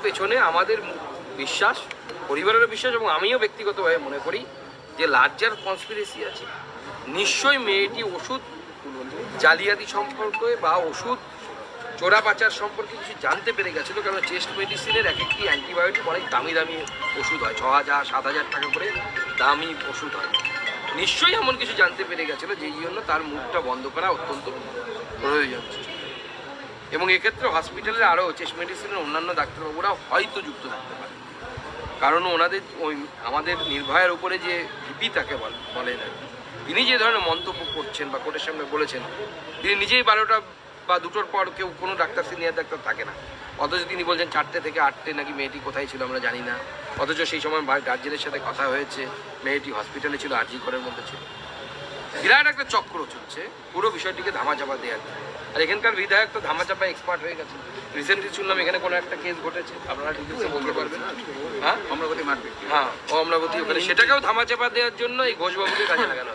পেছনে আমাদের বিশ্বাস, পরিবারেরও বিশ্বাস, এবং আমিও ব্যক্তিগতভাবে মনে করি যে লার্জার কনস্পিরেসি আছে। নিশ্চয়ই মেয়েটি ওষুধ জালিয়াতি সম্পর্কে বা ওষুধ চোরা পাচার সম্পর্কে কিছু জানতে পেরে গেছিলো, কারণ চেস্ট মেডিসিনের এক একটি অ্যান্টিবায়োটিক অনেক দামি দামি ওষুধ হয়, 6,000 7,000 টাকা করে দামি ওষুধ হয়। নিশ্চয়ই এমন কিছু জানতে পেরে গেছিলো যেই জন্য তার মুখটা বন্ধ করা অত্যন্ত প্রয়োজন ছিল। এবং এক্ষেত্রে হসপিটালের আরও চেস্ট মেডিসিনের অন্যান্য ডাক্তারবাবুরা হয়তো যুক্ত থাকতে পারে, কারণ ওনাদের ওই আমাদের নির্ভয়ার উপরে যে ভিপি তাকে বলেন আর কি, তিনি যে ধরনের মন্তব্য করছেন বা কোর্টের সামনে বলেছেন, তিনি নিজেই 12টা বা 2টোর পর কেউ কোনো ডাক্তার সিনিয়র ডাক্তার থাকে না, অথচ তিনি বলছেন 4টে থেকে 8টে নাকি মেয়েটি কোথায় ছিল আমরা জানি না, অথচ সেই সময় গার্জেনের সাথে কথা হয়েছে, মেয়েটি হসপিটালে ছিল, আরজি করের মধ্যে ছিল। বিরাট একটা চক্র চলছে পুরো বিষয়টিকে ধামাচাপা দেওয়ার। আর এখানকার বিধায়ক তো ধামাচাপা এক্সপার্ট হয়ে গেছে। রিসেন্টলি শুনলাম এখানে কোনো একটা কেস ঘটেছে, আপনারা ডিটেলসে বলতে পারবেন? হ্যাঁ, অমরাবতী মারপিট, হ্যাঁ, অমরাবতী ওখানে, সেটাকেও ধামাচাপা দেওয়ার জন্য এই ঘোষবাবুকে কাজে লাগানো